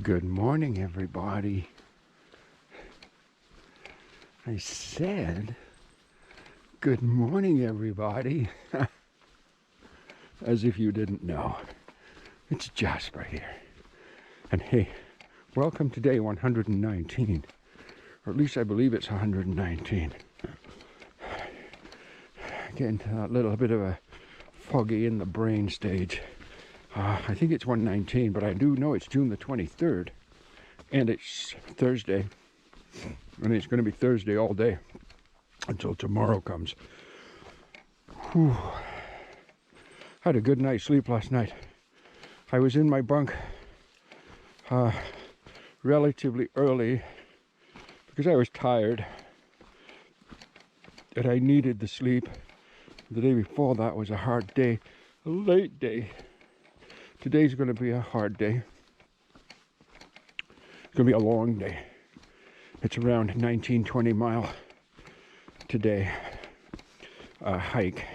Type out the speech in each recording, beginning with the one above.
Good morning, everybody. I said, good morning, everybody. As if you didn't know. It's Jasper here. And hey, welcome to day 119. Or at least I believe it's 119. Getting to that little bit of a foggy in the brain stage. I think it's 119, but I do know it's June the 23rd. And it's Thursday. And it's going to be Thursday all day until tomorrow comes. Whew. Had a good night's sleep last night. I was in my bunk relatively early because I was tired and I needed the sleep. The day before that was a hard day, a late day. Today's going to be a hard day. It's going to be a long day. It's around 19-20 mile today hike.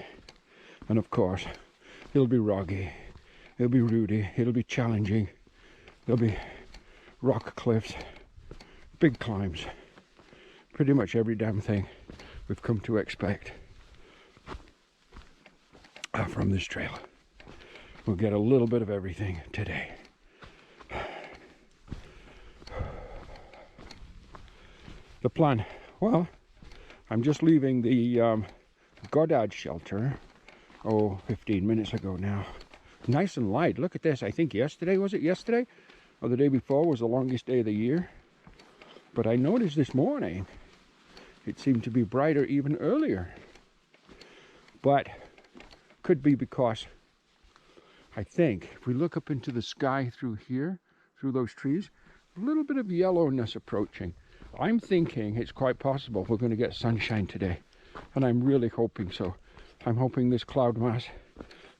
And of course, it'll be roggy, it'll be rooty, it'll be challenging. There'll be rock cliffs, big climbs, pretty much every damn thing we've come to expect from this trail. We'll get a little bit of everything today. The plan, well, I'm just leaving the Goddard shelter, 15 minutes ago now. Nice and light. Look at this. I think yesterday, was it yesterday? Or the day before was the longest day of the year. But I noticed this morning, it seemed to be brighter even earlier. But could be because I think if we look up into the sky through here, through those trees, a little bit of yellowness approaching. I'm thinking it's quite possible we're going to get sunshine today. And I'm really hoping so. I'm hoping this cloud mass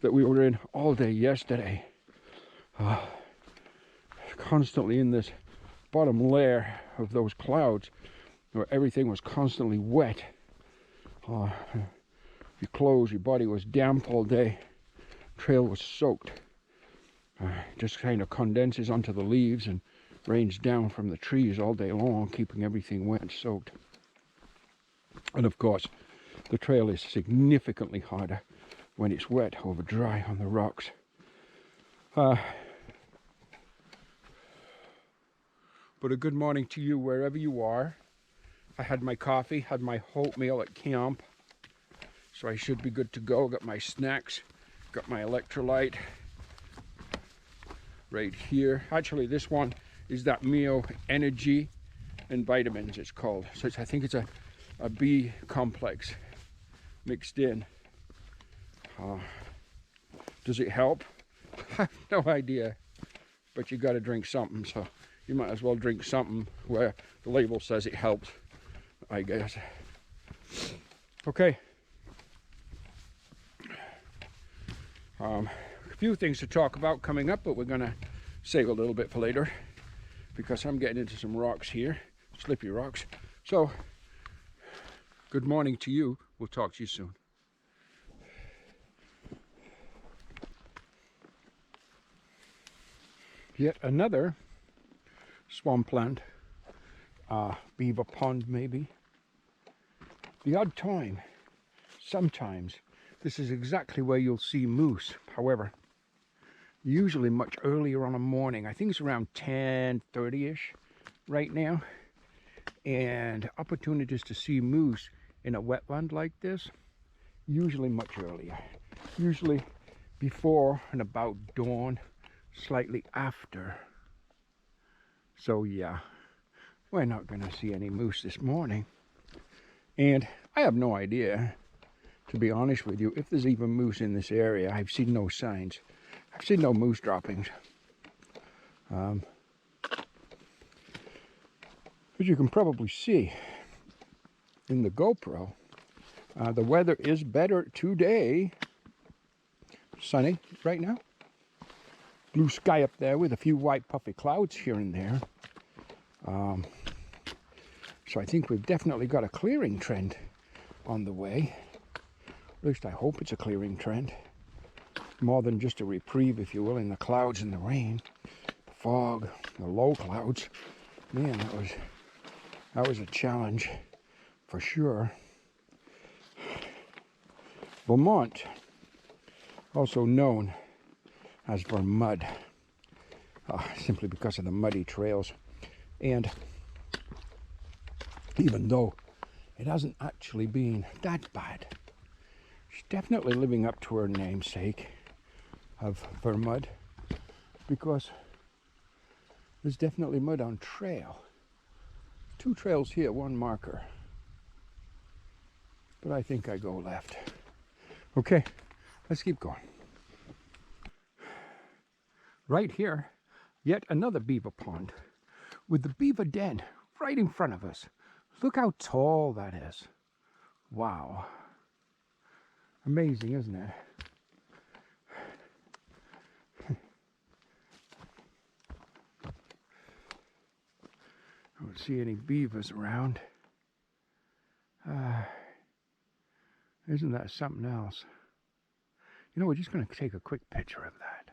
that we were in all day yesterday, constantly in this bottom layer of those clouds where everything was constantly wet. Your clothes, your body was damp all day. Trail was soaked. Just kind of condenses onto the leaves and rains down from the trees all day long, keeping everything wet and soaked. And of course, the trail is significantly harder when it's wet over dry on the rocks. But a good morning to you wherever you are. I had my coffee, had my oatmeal at camp, so I should be good to go. Got my snacks, got my electrolyte right here. Actually, this one is that Mio Energy and Vitamins, it's called. So I think it's a B complex mixed in. Does it help? I have no idea, but you got to drink something, so you might as well drink something where the label says it helps, I guess. Okay. A few things to talk about coming up, but we're gonna save a little bit for later because I'm getting into some rocks here, slippy rocks. So, good morning to you. We'll talk to you soon. Yet another swampland, beaver pond maybe. The odd time, sometimes, this is exactly where you'll see moose. However, usually much earlier on a morning. I think it's around 10:30-ish right now. And opportunities to see moose in a wetland like this, usually much earlier. Usually before and about dawn, slightly after. So yeah, we're not going to see any moose this morning. And I have no idea, to be honest with you, if there's even moose in this area. I've seen no signs. I've seen no moose droppings. As you can probably see in the GoPro, the weather is better today. Sunny right now. Blue sky up there with a few white puffy clouds here and there. So I think we've definitely got a clearing trend on the way. At least I hope it's a clearing trend. More than just a reprieve, if you will, in the clouds and the rain. The fog, the low clouds. Man, that was a challenge for sure. Vermont, also known as Vermud, simply because of the muddy trails. And even though it hasn't actually been that bad, she's definitely living up to her namesake of Vermud, because there's definitely mud on trail. 2 trails here, 1 marker. But I think I go left. Okay, let's keep going. Right here, yet another beaver pond with the beaver den right in front of us. Look how tall that is. Wow. Amazing, isn't it? I don't see any beavers around. Isn't that something else? You know, we're just going to take a quick picture of that.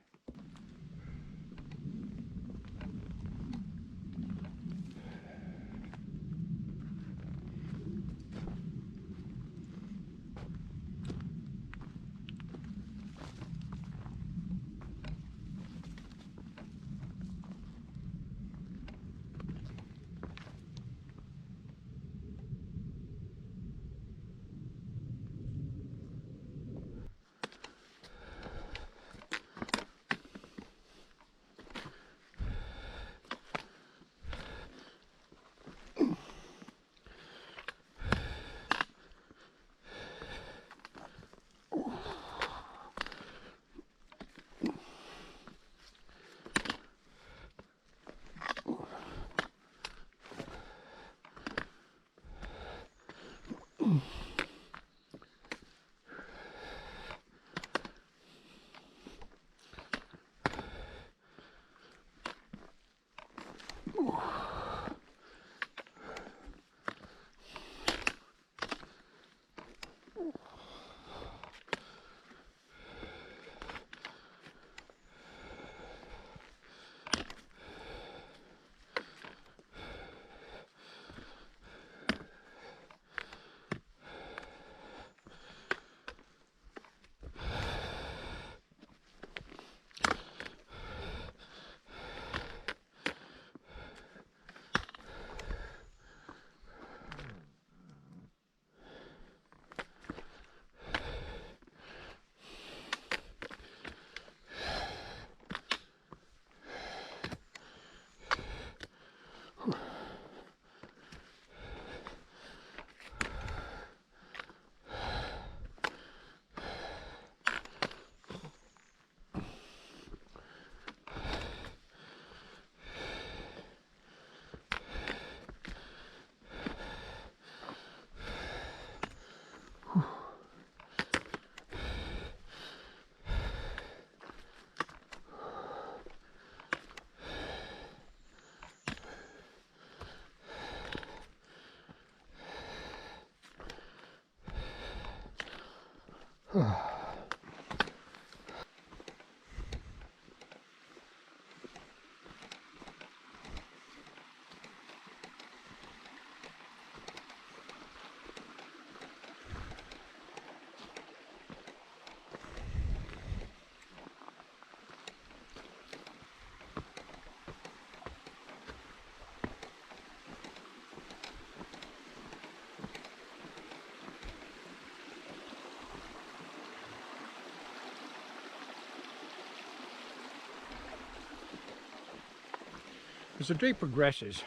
As the day progresses,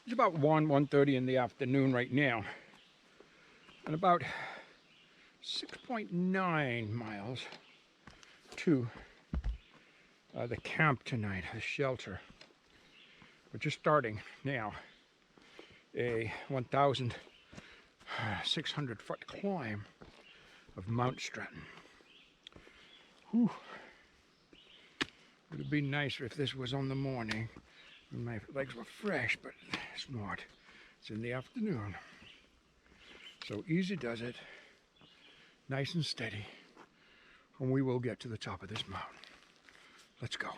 it's about 1:30 in the afternoon right now, and about 6.9 miles to the camp tonight, the shelter. We're just starting now a 1,600 foot climb of Mount Stratton. Whew. It would have been nicer if this was on the morning and my legs were fresh, but it's not. It's in the afternoon. So easy does it, nice and steady, and we will get to the top of this mountain. Let's go.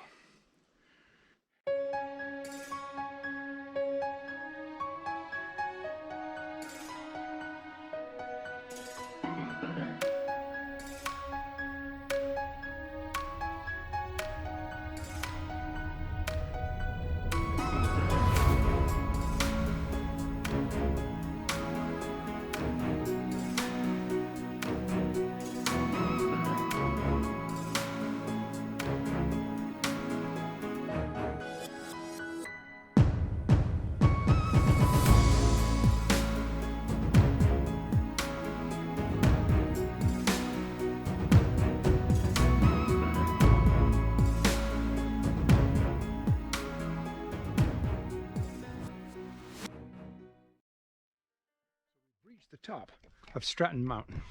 top of Stratton Mountain.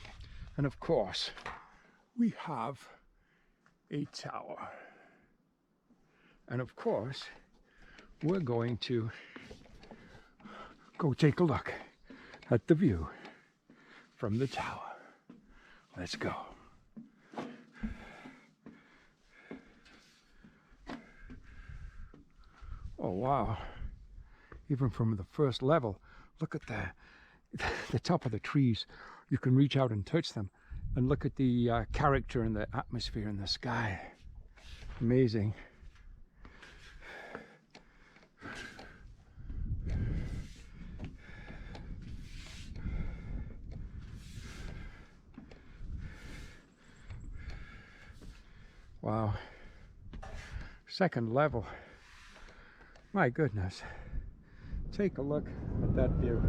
And of course, we have a tower. And of course, we're going to go take a look at the view from the tower. Let's go. Oh wow, even from the first level, look at the top of the trees. You can reach out and touch them and look at the character and the atmosphere in the sky. Amazing. Wow. Second level. My goodness. Take a look at that view.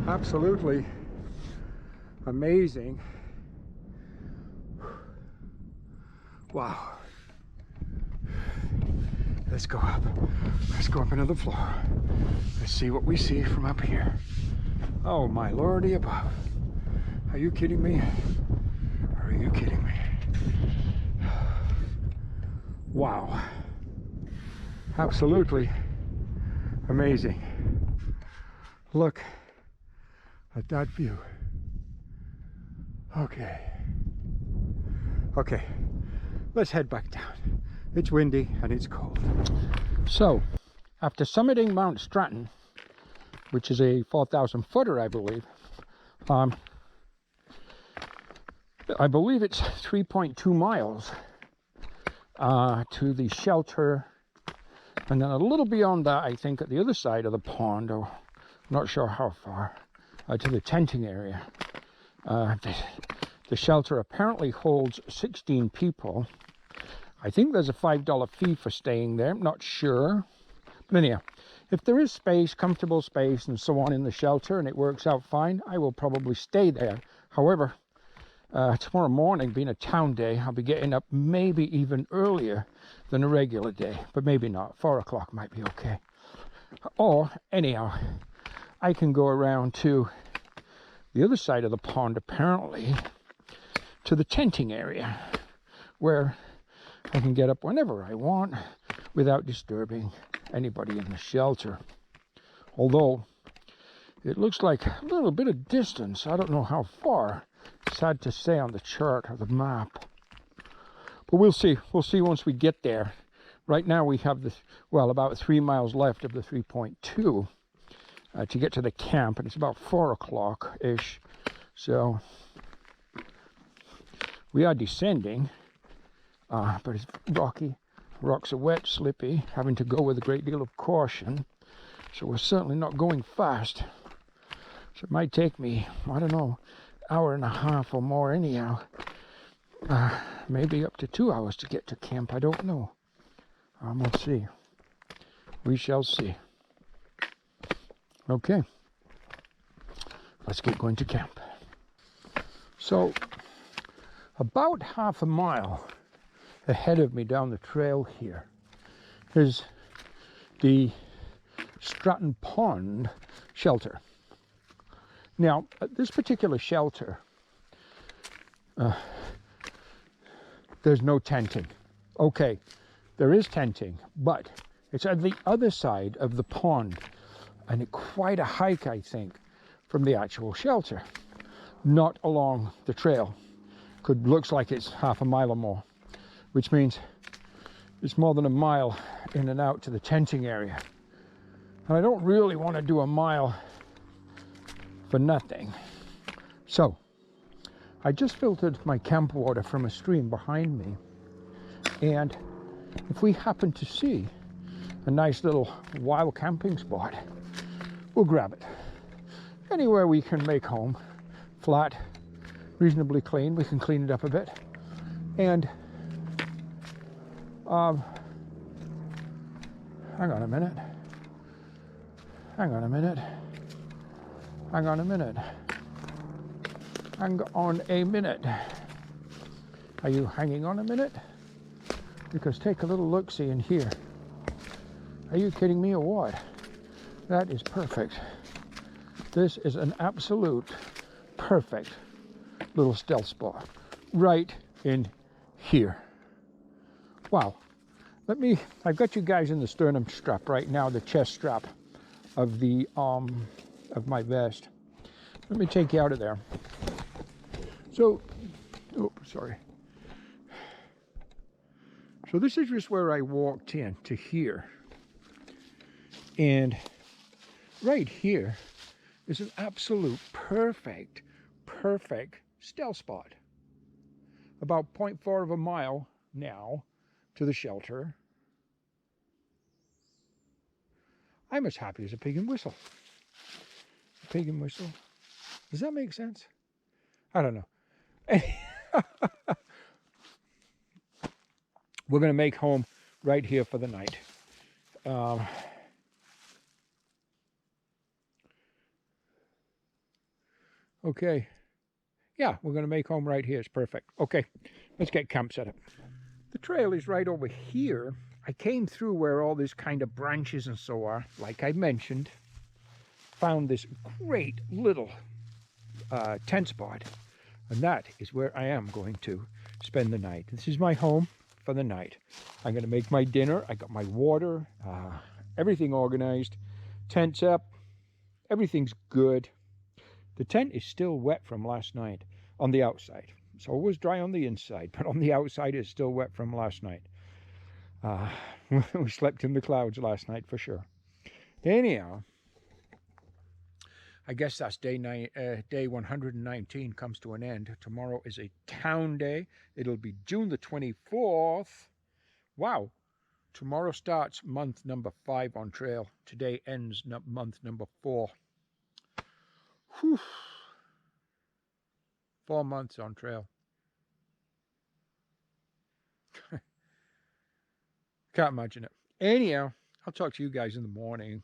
Absolutely amazing. Wow. Let's go up. Let's go up another floor. Let's see what we see from up here. Oh my lordy above. Are you kidding me? Are you kidding me? Wow. Absolutely amazing. Look at that view. Okay. Okay. Let's head back down. It's windy and it's cold. So, after summiting Mount Stratton, which is a 4,000 footer, I believe, I believe it's 3.2 miles to the shelter, and then a little beyond that, I think, at the other side of the pond, or I'm not sure how far, to the tenting area. The shelter apparently holds 16 people. I think there's a $5 fee for staying there, I'm not sure. But anyhow, if there is space, comfortable space and so on in the shelter and it works out fine, I will probably stay there. However, tomorrow morning, being a town day, I'll be getting up maybe even earlier than a regular day, but maybe not. 4 o'clock might be okay. Or, anyhow, I can go around to the other side of the pond, apparently, to the tenting area, where I can get up whenever I want without disturbing anybody in the shelter. Although, it looks like a little bit of distance. I don't know how far. It's hard to say on the chart or the map. But we'll see. We'll see once we get there. Right now we have this, well, about 3 miles left of the 3.2 to get to the camp, and it's about 4 o'clock-ish. So we are descending, but it's rocky. Rocks are wet, slippy, having to go with a great deal of caution. So we're certainly not going fast. So it might take me, I don't know, hour and a half or more anyhow. Maybe up to 2 hours to get to camp. I don't know. We'll see. We shall see. Okay. Let's get going to camp. So, about half a mile ahead of me down the trail here is the Stratton Pond shelter. Now, at this particular shelter, there's no tenting. Okay, there is tenting, but it's at the other side of the pond, and it's quite a hike, I think, from the actual shelter. Not along the trail. Looks like it's half a mile or more, which means it's more than a mile in and out to the tenting area. And I don't really want to do a mile for nothing. So, I just filtered my camp water from a stream behind me, and if we happen to see a nice little wild camping spot, we'll grab it. Anywhere we can make home, flat, reasonably clean, we can clean it up a bit. And hang on a minute. Hang on a minute. Hang on a minute. Hang on a minute. Are you hanging on a minute? Because take a little look-see in here. Are you kidding me or what? That is perfect. This is an absolute perfect little stealth spot right in here. Wow. I've got you guys in the sternum strap right now, the chest strap of the of my vest. Let me take you out of there. So, oh, sorry. So this is just where I walked in to here. And right here is an absolute perfect stealth spot. About 0.4 of a mile now to the shelter. I'm as happy as a pig and whistle. A pig and whistle. Does that make sense? I don't know. We're going to make home right here for the night. Okay. Yeah, we're going to make home right here. It's perfect. Okay, let's get camp set up. The trail is right over here. I came through where all this kind of branches and so are, like I mentioned. Found this great little tent spot. And that is where I am going to spend the night. This is my home for the night. I'm going to make my dinner. I got my water, everything organized. Tent's up. Everything's good. The tent is still wet from last night on the outside. So it was dry on the inside, but on the outside it's still wet from last night. We slept in the clouds last night for sure. Anyhow, I guess that's day 119 comes to an end. Tomorrow is a town day. It'll be June the 24th. Wow. Tomorrow starts month number 5 on trail. Today ends month number 4. Whew. 4 months on trail. Can't imagine it. Anyhow, I'll talk to you guys in the morning.